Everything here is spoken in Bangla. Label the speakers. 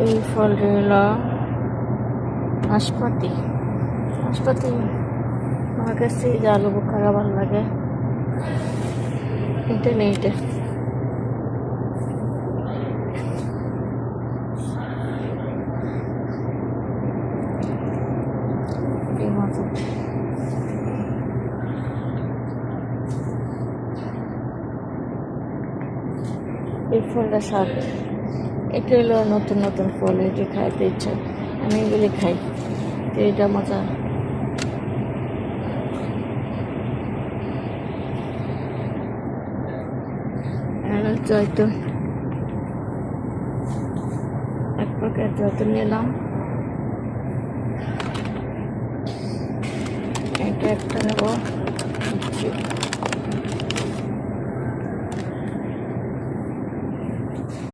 Speaker 1: এই ফলটি হলো নাশপাতি। নাশপাতি আমার কাছে যে আলু বোখারা ভালো লাগে, এটা নেই এটা। এই ফলটা স্বাদ, এটা হলো নতুন নতুন ফল, এটি খাইতে ইচ্ছা, আমি এগুলি খাই, তো এটা মজা। জয়তুন, এক প্যাকেট জয়তুন নিলাম, এটা একটা নেব।